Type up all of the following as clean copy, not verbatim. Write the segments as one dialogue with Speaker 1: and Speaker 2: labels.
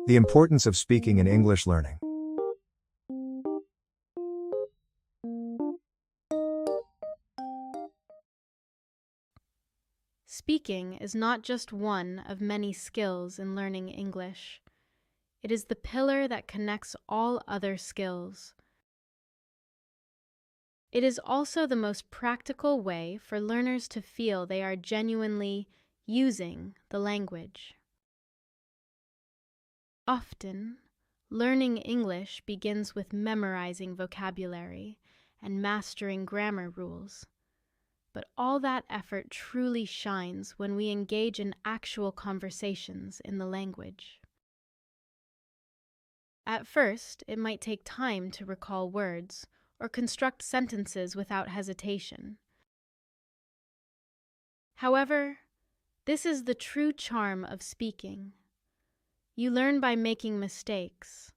Speaker 1: The importance of speaking in English learning.
Speaker 2: Speaking is not just one of many skills in learning English. It is the pillar that connects all other skills. It is also the most practical way for learners to feel they are genuinely using the language. Often, learning English begins with memorizing vocabulary and mastering grammar rules. But all that effort truly shines when we engage in actual conversations in the language. At first, it might take time to recall words or construct sentences without hesitation. However, this is the true charm of speaking. You learn by making mistakes,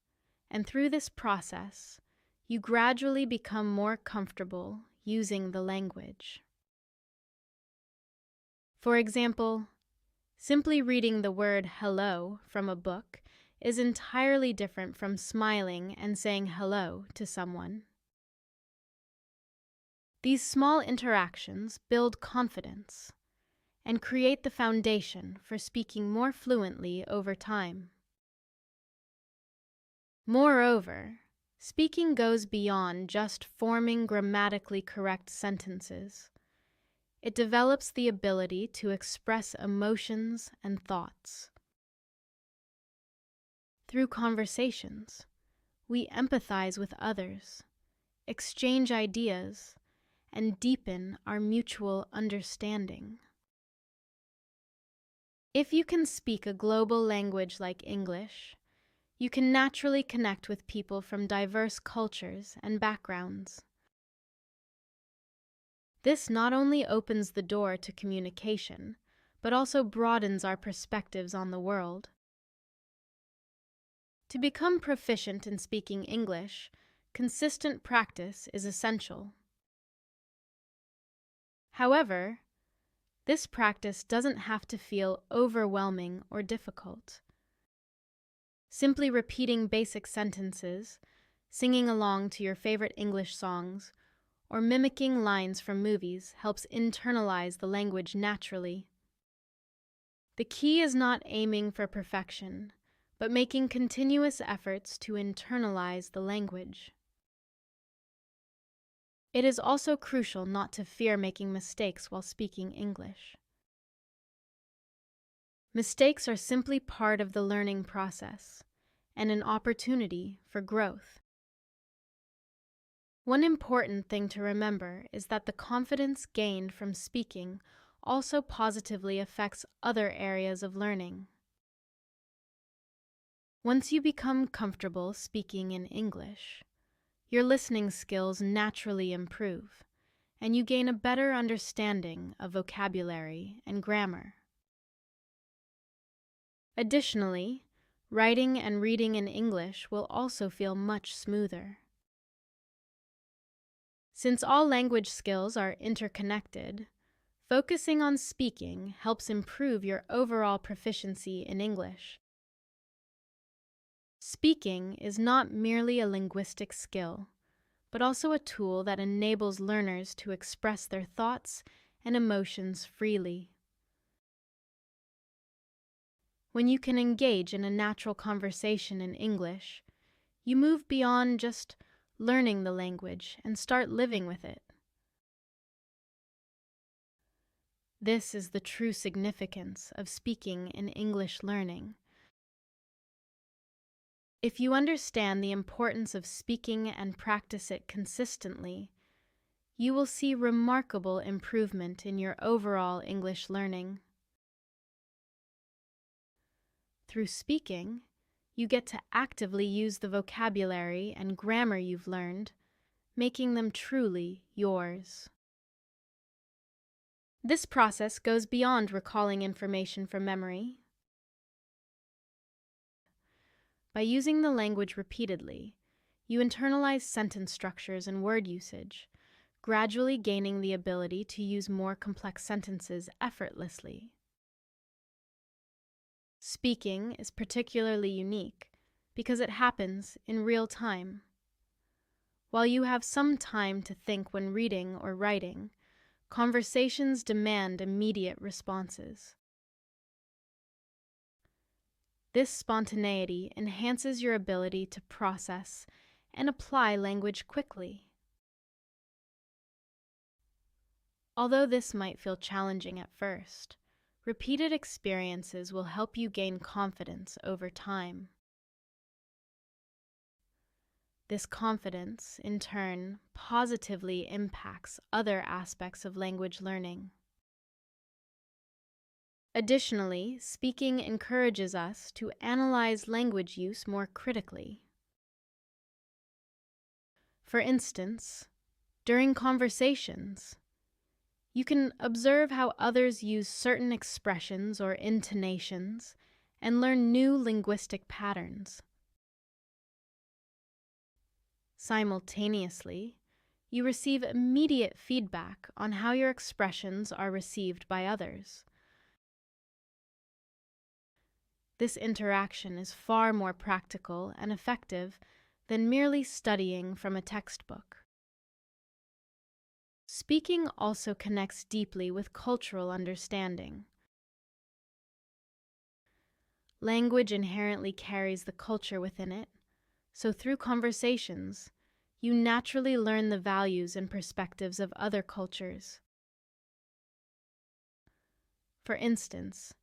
Speaker 2: and through this process, you gradually become more comfortable using the language. For example, simply reading the word hello from a book is entirely different from smiling and saying hello to someone. These small interactions build confidence and create the foundation for speaking more fluently over time. Moreover, speaking goes beyond just forming grammatically correct sentences. It develops the ability to express emotions and thoughts. Through conversations, we empathize with others, exchange ideas, and deepen our mutual understanding. If you can speak a global language like English, you can naturally connect with people from diverse cultures and backgrounds. This not only opens the door to communication, but also broadens our perspectives on the world. To become proficient in speaking English, consistent practice is essential. However, this practice doesn't have to feel overwhelming or difficult. Simply repeating basic sentences, singing along to your favorite English songs, or mimicking lines from movies helps internalize the language naturally. The key is not aiming for perfection, but making continuous efforts to internalize the language. It is also crucial not to fear making mistakes while speaking English. Mistakes are simply part of the learning process and an opportunity for growth. One important thing to remember is that the confidence gained from speaking also positively affects other areas of learning. Once you become comfortable speaking in English, your listening skills naturally improve, and you gain a better understanding of vocabulary and grammar. Additionally, writing and reading in English will also feel much smoother. Since all language skills are interconnected, focusing on speaking helps improve your overall proficiency in English. Speaking is not merely a linguistic skill, but also a tool that enables learners to express their thoughts and emotions freely. When you can engage in a natural conversation in English, you move beyond just learning the language and start living with it. This is the true significance of speaking in English learning. If you understand the importance of speaking and practice it consistently, you will see remarkable improvement in your overall English learning. Through speaking, you get to actively use the vocabulary and grammar you've learned, making them truly yours. This process goes beyond recalling information from memory. By using the language repeatedly, you internalize sentence structures and word usage, gradually gaining the ability to use more complex sentences effortlessly. speaking is particularly unique because it happens in real time. While you have some time to think when reading or writing, conversations demand immediate responses. This spontaneity enhances your ability to process and apply language quickly. Although this might feel challenging at first, repeated experiences will help you gain confidence over time. This confidence, in turn, positively impacts other aspects of language learning. Additionally, speaking encourages us to analyze language use more critically. For instance, during conversations, you can observe how others use certain expressions or intonations and learn new linguistic patterns. Simultaneously, you receive immediate feedback on how your expressions are received by others. This interaction is far more practical and effective than merely studying from a textbook. Speaking also connects deeply with cultural understanding. Language inherently carries the culture within it, so through conversations, you naturally learn the values and perspectives of other cultures. For instance,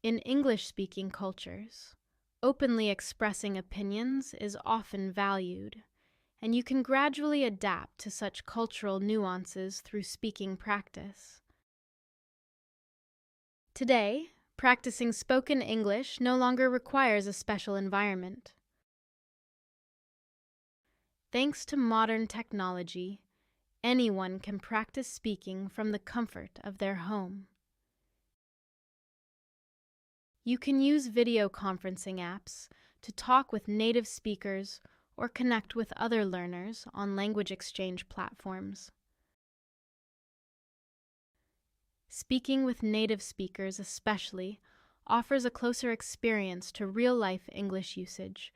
Speaker 2: in English-speaking cultures, openly expressing opinions is often valued, and you can gradually adapt to such cultural nuances through speaking practice. Today, practicing spoken English no longer requires a special environment. Thanks to modern technology, anyone can practice speaking from the comfort of their home. You can use video conferencing apps to talk with native speakers or connect with other learners on language exchange platforms. Speaking with native speakers especially offers a closer experience to real-life English usage,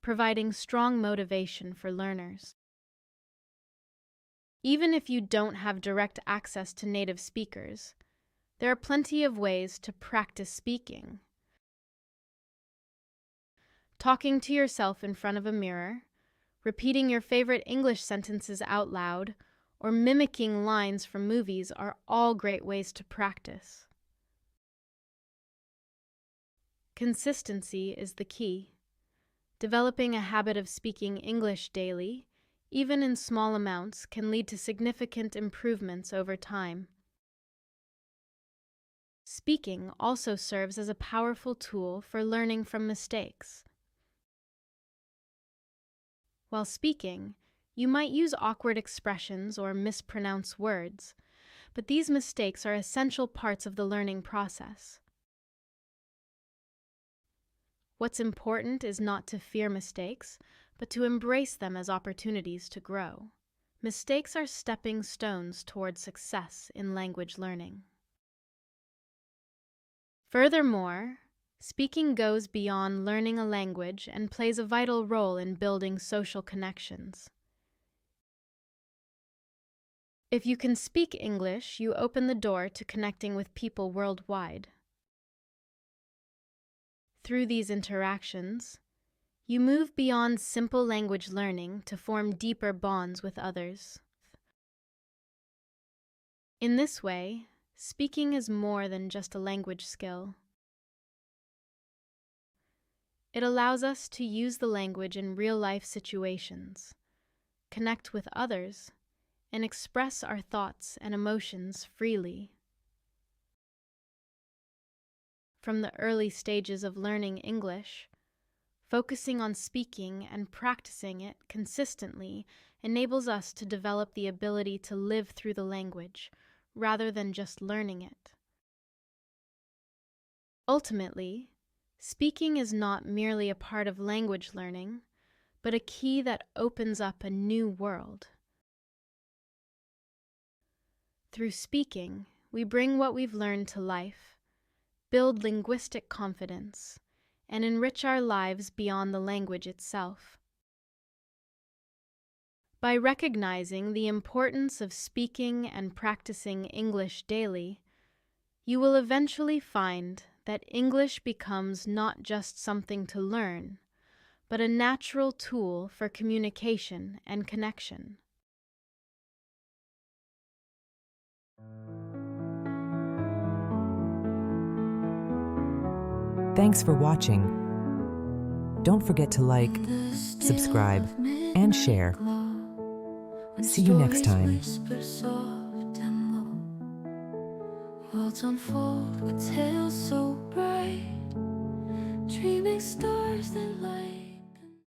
Speaker 2: providing strong motivation for learners. Even if you don't have direct access to native speakers, there are plenty of ways to practice speaking. Talking to yourself in front of a mirror, repeating your favorite English sentences out loud, or mimicking lines from movies are all great ways to practice. Consistency is the key. Developing a habit of speaking English daily, even in small amounts, can lead to significant improvements over time. Speaking also serves as a powerful tool for learning from mistakes. While speaking, you might use awkward expressions or mispronounce words, but these mistakes are essential parts of the learning process. What's important is not to fear mistakes, but to embrace them as opportunities to grow. Mistakes are stepping stones toward success in language learning. Furthermore, speaking goes beyond learning a language and plays a vital role in building social connections. If you can speak English, you open the door to connecting with people worldwide. Through these interactions, you move beyond simple language learning to form deeper bonds with others. In this way, speaking is more than just a language skill. It allows us to use the language in real-life situations, connect with others, and express our thoughts and emotions freely. From the early stages of learning English, focusing on speaking and practicing it consistently enables us to develop the ability to live through the language, rather than just learning it. Ultimately, speaking is not merely a part of language learning, but a key that opens up a new world. Through speaking, we bring what we've learned to life, build linguistic confidence, and enrich our lives beyond the language itself. By recognizing the importance of speaking and practicing English daily, you will eventually find that English becomes not just something to learn, but a natural tool for communication and connection.
Speaker 3: Thanks for watching. Don't forget to like, subscribe, and share. See you next time.
Speaker 4: Worlds unfold with tales so bright, dreaming stars that light.